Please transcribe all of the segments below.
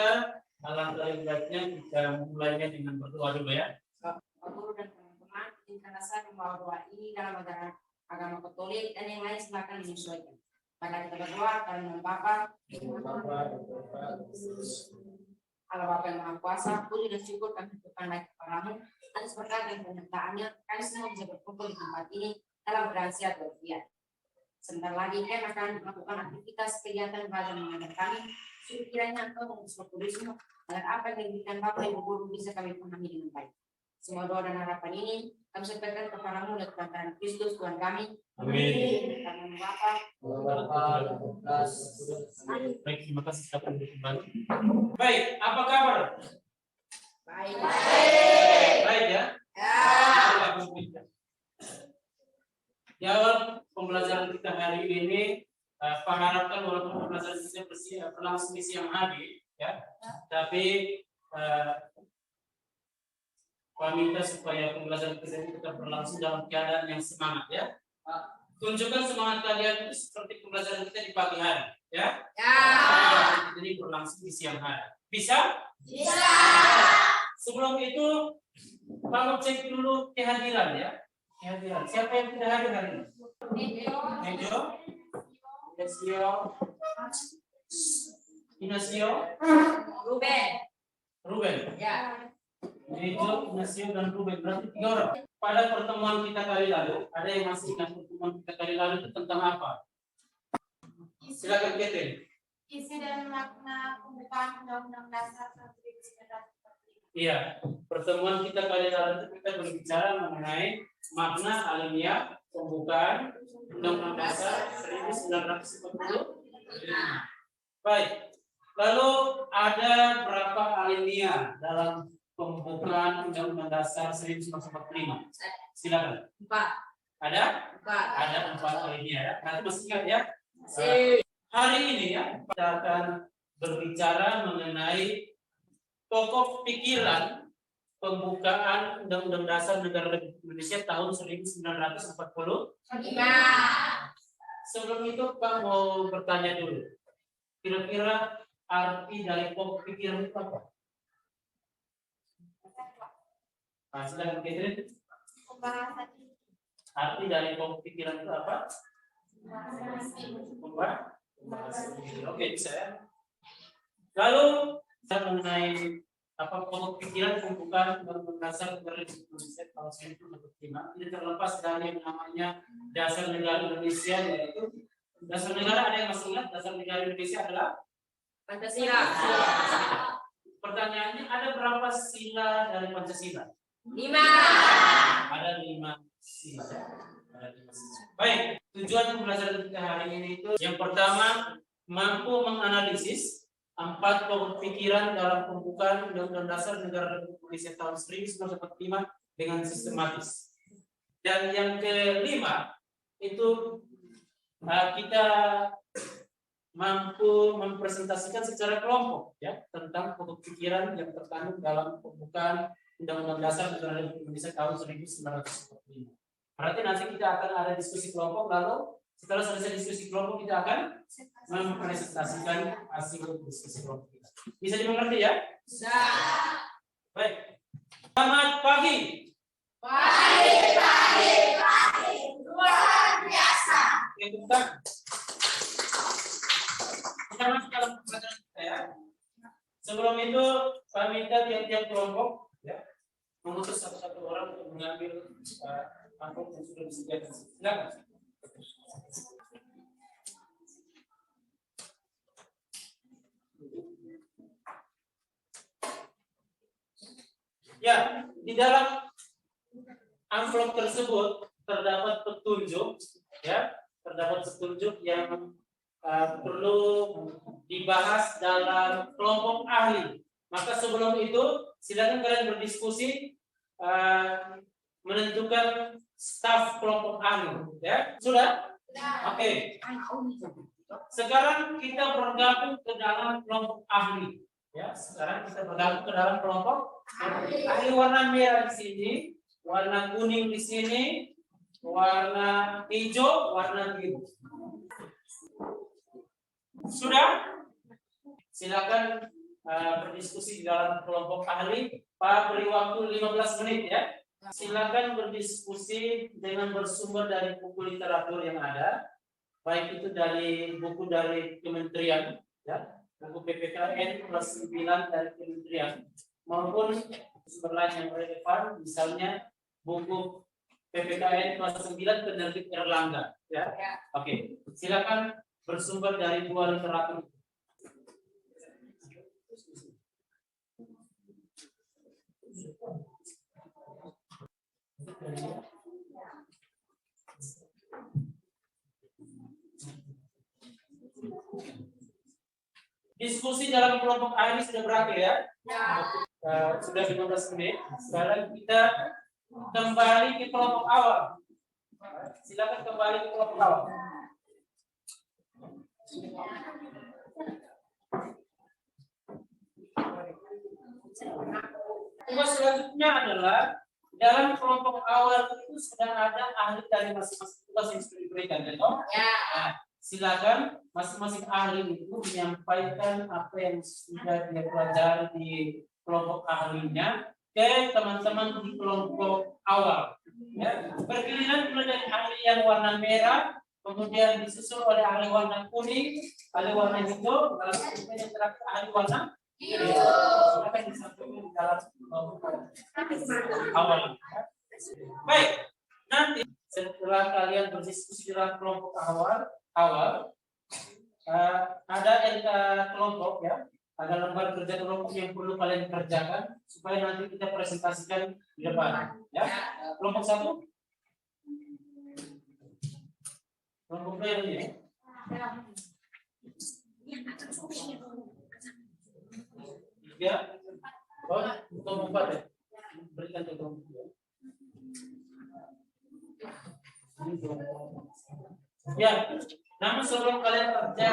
kita, alangkah baiknya kita mulainya dengan berdoa dulu ya. Bapak Guru dan teman-teman, izinkan saya membawa doa ini dalam agama Katolik dan yang lain silakan menyesuaikan. Maka kita berdoa karena Bapa, Allah Bapa yang Maha Kuasa, puji dan syukur kami tujukan naik kepadamu atas berkat dan penyertaannya. Kami semua bisa berkumpul di tempat ini dalam berhasil berfiat. Sebentar lagi kami akan melakukan aktivitas kegiatan belajar mengajar kami. Suruh kiranya Engkau mengutus kudus-Mu agar apa yang diberikan Bapa Ibu Guru bisa kami pahami dengan baik. Semua doa dan harapan ini kami sampaikan kepadamu dan kepada Kristus Tuhan kami. Amin. Karena Bapa, Baik, terima kasih sudah kembali. Baik, apa kabar? baik. Baik ya. Di awal pembelajaran kita hari ini, Pak harapkan walaupun pembelajaran kita berlangsung di siang hari, ya, tapi Pak minta supaya pembelajaran kita tetap berlangsung dalam keadaan yang semangat, ya. Tunjukkan semangat kalian itu seperti pembelajaran kita di pagi hari, ya. Jadi berlangsung di siang hari. Bisa? Bisa. Sebelum itu, kamu cek dulu kehadiran, ya. Kehadiran. Siapa yang tidak hadir hari ini? Nejo, Inasio, Ruben. Ya. Nejo, Inasio, dan Ruben. Berarti 3 orang. Pada pertemuan kita kali lalu, ada yang masih ingat pertemuan kita kali lalu itu tentang apa? Silakan Catherine. Isi dan makna pembukaan Undang-Undang Dasar 1945. Iya, pertemuan kita kali lalu kita berbicara mengenai makna alamiah pembukaan Undang-Undang Dasar 1945. Baik, lalu ada berapa alinea dalam pembukaan Undang-Undang Dasar 1945? Silakan. 4. Ada? 4. Ada 4 alinea ya. Nanti masih ingat ya. Hari ini ya kita akan berbicara mengenai pokok pikiran pembukaan Undang-Undang Dasar Negara Republik Indonesia tahun 1945. Sebelum itu Pak mau bertanya dulu. Kira-kira arti dari pokok pikiran itu apa? Silakan Catherine. Arti dari pokok pikiran itu apa? Oke, bisa ya. Lalu saya mengenai apa pokok pikiran pembukaan Undang-Undang Dasar Negara Republik Indonesia tahun 1945 ini terlepas dari yang namanya Dasar Negara Indonesia, yaitu dasar negara. Ada yang masih ingat dasar negara Indonesia adalah Pancasila. Pertanyaannya, ada berapa sila dari Pancasila? 5. Ada 5 sila. Ada 5 sila. Baik, tujuan pembelajaran kita hari ini itu yang pertama, mampu menganalisis 4 pokok pikiran dalam pembukaan Undang-Undang Dasar Negara Republik Indonesia tahun 1945 dengan sistematis. Dan yang kelima itu kita mampu mempresentasikan secara kelompok ya tentang pokok pikiran yang terkandung dalam pembukaan Undang-Undang Dasar Negara Republik Indonesia tahun 1945. Berarti nanti kita akan ada diskusi kelompok, lalu setelah selesai diskusi kelompok kita akan mempresentasikan hasil diskusi kelompok kita. Bisa dimengerti ya? Bisa. Baik. Selamat pagi. Pagi. Luar biasa. Yang kita masuk dalam pembelajaran kita ya. Sebelum itu, saya minta tiap-tiap kelompok ya mengutus satu-satu orang untuk mengambil amplop yang sudah disediakan. Silakan. Ya, di dalam amplop tersebut terdapat petunjuk, ya, terdapat petunjuk yang perlu dibahas dalam kelompok ahli. Maka sebelum itu, silakan kalian berdiskusi menentukan staf kelompok ahli, ya. Sudah? Oke. Sekarang kita bergabung ke dalam kelompok ahli. Ya, sekarang kita bergabung ke dalam kelompok ahli. Warna merah di sini, warna kuning di sini, warna hijau, warna biru. Sudah? Silakan berdiskusi di dalam kelompok ahli. Pak beri waktu 15 menit ya. Silakan berdiskusi dengan bersumber dari buku literatur yang ada, baik itu dari buku dari kementerian, ya, buku PPKN kelas 9 dari kementerian, maupun sumber lain yang relevan, misalnya buku PPKN kelas 9 penerbit Erlangga, ya. Oke, silakan bersumber dari dua literatur. Diskusi dalam kelompok ahli sudah berakhir ya. Sudah 15 menit. Sekarang kita kembali ke kelompok awal. Silakan kembali ke kelompok awal. Tugas selanjutnya adalah dalam kelompok awal itu sudah ada ahli dari masing-masing tugas yang sudah diberikan, ya toh? Nah, silakan masing-masing ahli itu menyampaikan apa yang sudah dia pelajari di kelompok ahlinya ke teman-teman di kelompok awal. Ya, bergiliran mulai dari ahli yang warna merah, kemudian disusul oleh ahli warna kuning, ahli warna hijau, lalu kemudian yang terakhir ahli warna biru. Silakan disampaikan di dalam kelompok awal. Baik, nanti setelah kalian berdiskusi dalam kelompok awal, ada LK kelompok ya, ada lembar kerja kelompok yang perlu kalian kerjakan supaya nanti kita presentasikan di depan. Ya, kelompok 1, kelompok 2 yang ini. Ya, kelompok 4 ya. Berikan ke kelompok 2. Ya, namun sebelum kalian kerja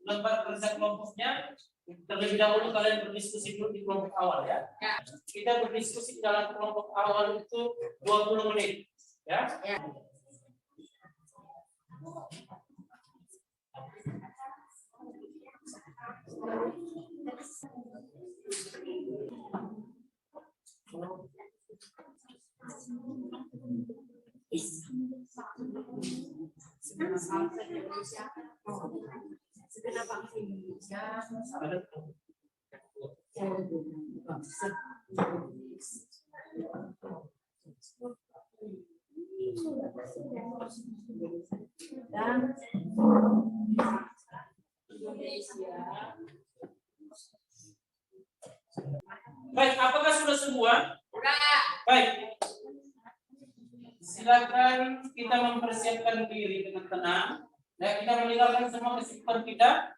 lembar kerja kelompoknya, terlebih dahulu kalian berdiskusi dulu di kelompok awal ya. Kita berdiskusi dalam kelompok awal itu 20 menit ya. Baik, apakah sudah semua? Baik. Silakan kita mempersiapkan diri dengan tenang dan kita meninggalkan semua kesibukan kita.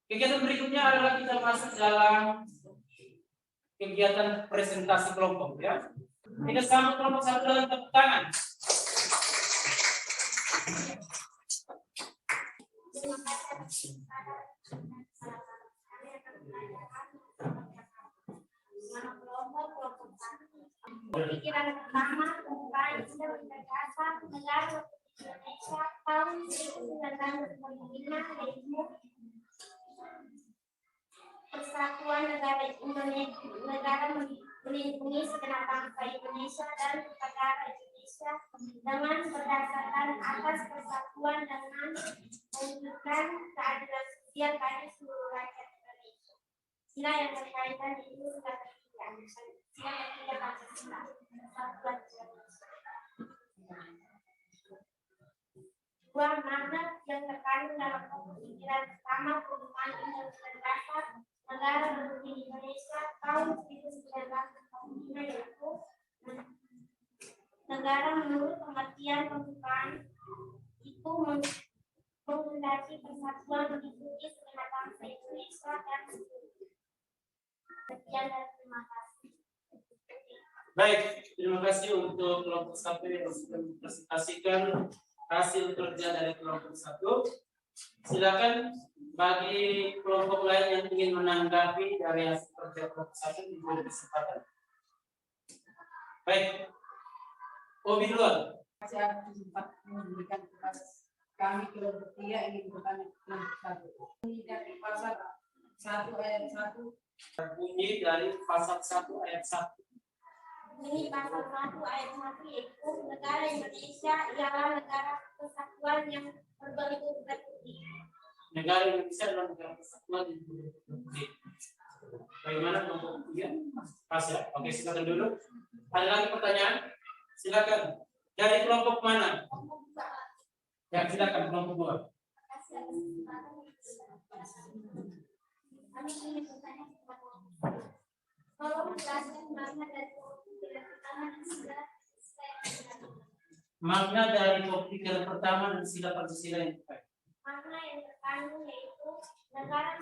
Kegiatan berikutnya adalah kita masuk dalam kegiatan presentasi kelompok ya. Kita sambut kelompok 1 dengan tepuk tangan. Pikiran pertama tentang Indonesia negara Indonesia tahun 1945 yaitu Persatuan Negara Indonesia, negara melindungi segenap bangsa Indonesia dan negara Indonesia dengan berdasarkan atas persatuan dengan mewujudkan keadilan sosial bagi seluruh rakyat Indonesia. Sila yang berkaitan itu sudah tersedia. Sila ketiga Pancasila. Persatuan Indonesia. Dua makna yang terkandung dalam pemikiran pertama perubahan Undang-Undang Dasar Negara Republik Indonesia tahun 1945 yaitu negara menurut pengertian pembukaan itu menghendaki persatuan mengikuti segenap bangsa Indonesia dan sekian dan terima kasih. Baik, terima kasih untuk kelompok 1 yang sudah mempresentasikan hasil kerja dari kelompok 1. Silakan bagi kelompok lain yang ingin menanggapi dari hasil kerja kelompok 1 diberi kesempatan. Baik, Obi duluan. Saya sempat memberikan tugas kami kelompok 3 ingin bertanya kelompok 1. Dari pasal 1 ayat 1. Bunyi dari pasal 1 ayat 1. Ini pasal 1 ayat 1 yaitu negara Indonesia ialah negara kesatuan yang berbentuk republik. Negara Indonesia adalah negara kesatuan yang berbentuk republik. Bagaimana kelompok ketiga? Pas ya? Oke, silakan dulu. Ada lagi pertanyaan? Silakan. Dari kelompok mana? Ya, silakan kelompok 2. Kalau menjelaskan makna dari pemikiran pertama dan sila Makna dari pemikiran pertama dan sila Pancasila yang terkait. makna yang terkandung yaitu negara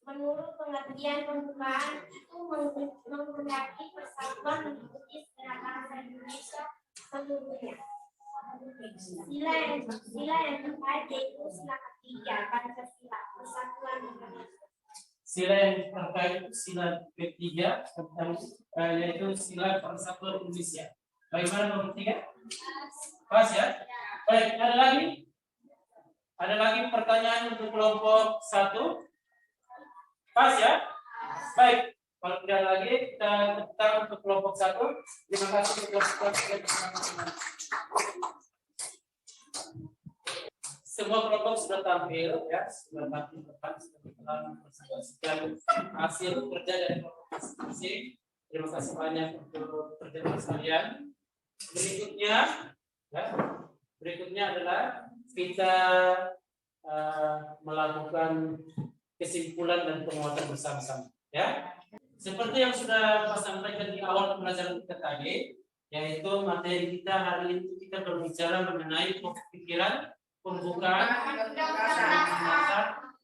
menurut pengertian pembukaan itu menghendaki persatuan mengikuti segenap bangsa Indonesia seluruhnya. Sila yang terkait yaitu sila ketiga Pancasila Persatuan Indonesia. Sila yang terkait sila ketiga yaitu sila Persatuan Indonesia. Bagaimana nomor 3? Pas ya? Baik, ada lagi? Ada lagi pertanyaan untuk kelompok 1? Pas ya? Baik, kalau tidak lagi kita tetap untuk kelompok 1. Terima kasih untuk kelompok 1. Semua kelompok sudah tampil ya, sudah tampil depan, sudah mempresentasikan hasil kerja dari kelompok masing-masing. Terima kasih banyak untuk kerja sekalian. Berikutnya adalah kita melakukan kesimpulan dan penguatan bersama-sama. Ya, seperti yang sudah Pak sampaikan di awal pembelajaran kita tadi, yaitu materi kita hari ini kita berbicara mengenai pikiran pembukaan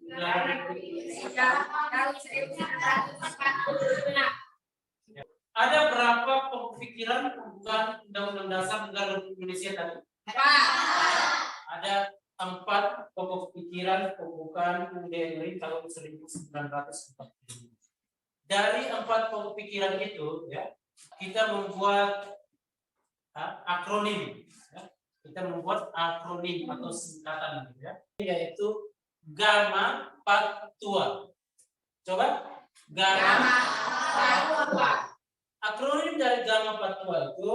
negara Republik Indonesia. Ada berapa pemikiran pembukaan Undang-Undang Dasar Negara Republik Indonesia tadi? Ada 4 pokok pikiran pembukaan UUD tahun 1945. Dari 4 pokok pikiran itu, ya, kita membuat akronim. Ya. Kita membuat akronim atau singkatan, ya, yaitu Gama Pattua. Coba, Gama Pattua. Akronim dari Gama Pattua itu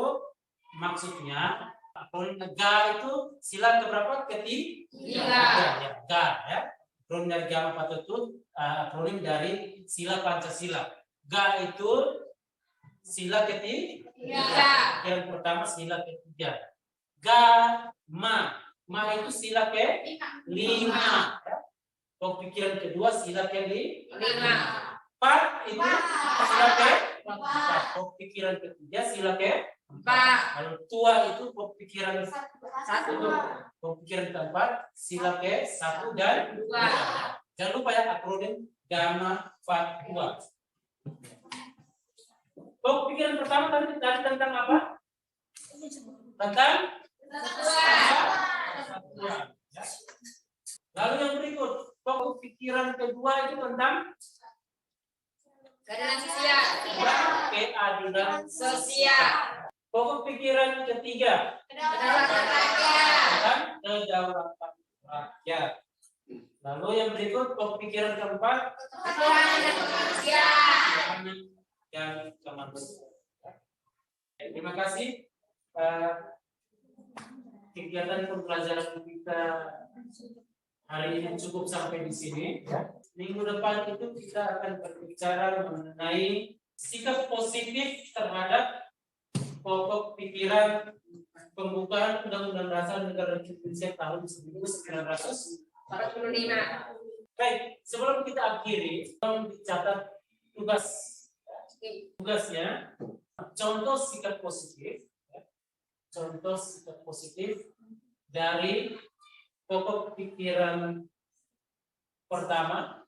maksudnya akronim Ga itu sila keberapa? Ketiga. Ya, Ga ya. Akronim dari Gama Pattua itu akronim dari sila Pancasila. Ga itu sila ketiga. Yang pertama sila ketiga. Gama. Ma itu sila ke-5. Ya. Pemikiran kedua sila ke-5. Pat itu sila ke-4. Pemikiran ketiga sila ke-4. Lalu tua itu pemikiran 1. Pemikiran keempat sila ke-1 dan 2. Jangan lupa ya akronim Gama Pattua. Pemikiran pertama tadi tentang apa? Tentang persatuan. Ya. Lalu yang berikut, pemikiran kedua itu tentang Keadilan sosial. keadilan Sosial. Pokok pikiran ketiga Kedaulatan rakyat. dan kedaulatan rakyat. Lalu yang berikut pokok pikiran keempat Ketuhanan dan kemanusiaan. dan kemanusiaan. Terima kasih. Kegiatan pembelajaran kita hari ini cukup sampai di sini. Minggu depan itu kita akan berbicara mengenai sikap positif terhadap pokok pikiran pembukaan Undang-Undang Dasar Negara Republik Indonesia tahun 1945. Baik, sebelum kita akhiri, tolong dicatat tugasnya. Contoh sikap positif, dari pokok pikiran pertama.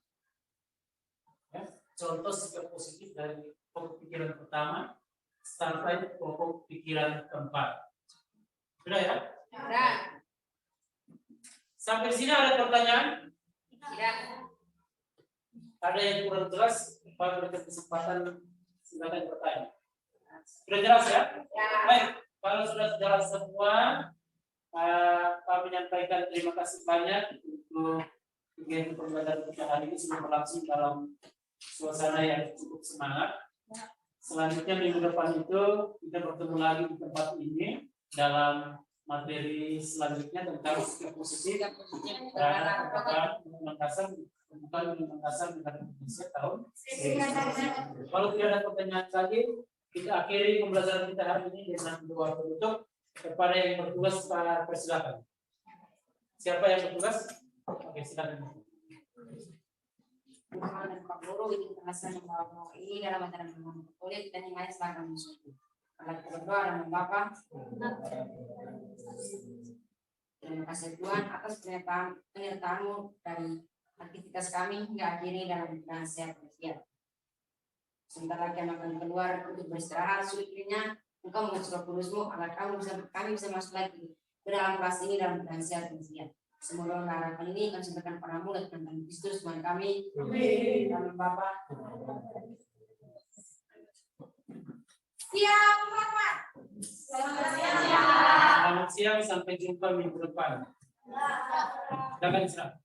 Contoh sikap positif dari pokok pikiran pertama sampai pokok pikiran keempat. Sudah ya? Sudah. Sampai sini ada pertanyaan? Tidak. Ada yang kurang jelas? Pak berikan kesempatan, silakan bertanya. Sudah jelas ya? Ya. Baik, kalau sudah jelas semua, kami menyampaikan terima kasih banyak untuk kegiatan pembelajaran kita hari ini sudah berlangsung dalam suasana yang cukup semangat. Selanjutnya minggu depan itu kita bertemu lagi di tempat ini dalam materi selanjutnya tentang sikap positif dan Undang-Undang Dasar Negara Indonesia tahun 1945. Kalau tidak ada pertanyaan lagi, kita akhiri pembelajaran kita hari ini dengan doa penutup. Kepada yang bertugas, Pak, persilakan. Siapa yang bertugas? Oke, silakan. Tuhan dan Pak Guru ini terasa yang bawa ini dalam acara kuliah kita nilai selama musuh. Kalau kita berdoa dan Bapa. Terima kasih Tuhan atas penyertaan-Mu dari aktivitas kami hingga akhirnya dalam keadaan sehat walafiat. Sebentar lagi kami akan keluar untuk beristirahat, sulitnya Engkau mengucapkan Kudus-Mu agar kami bisa masuk lagi ke dalam kelas ini dalam keadaan sehat walafiat. Semoga harapan ini akan sampaikan padamu dan Tuhan Kristus Tuhan kami. Amin. Dalam Bapa. Siap, Bapak. Selamat siang, sampai jumpa minggu depan. Jangan istirahat.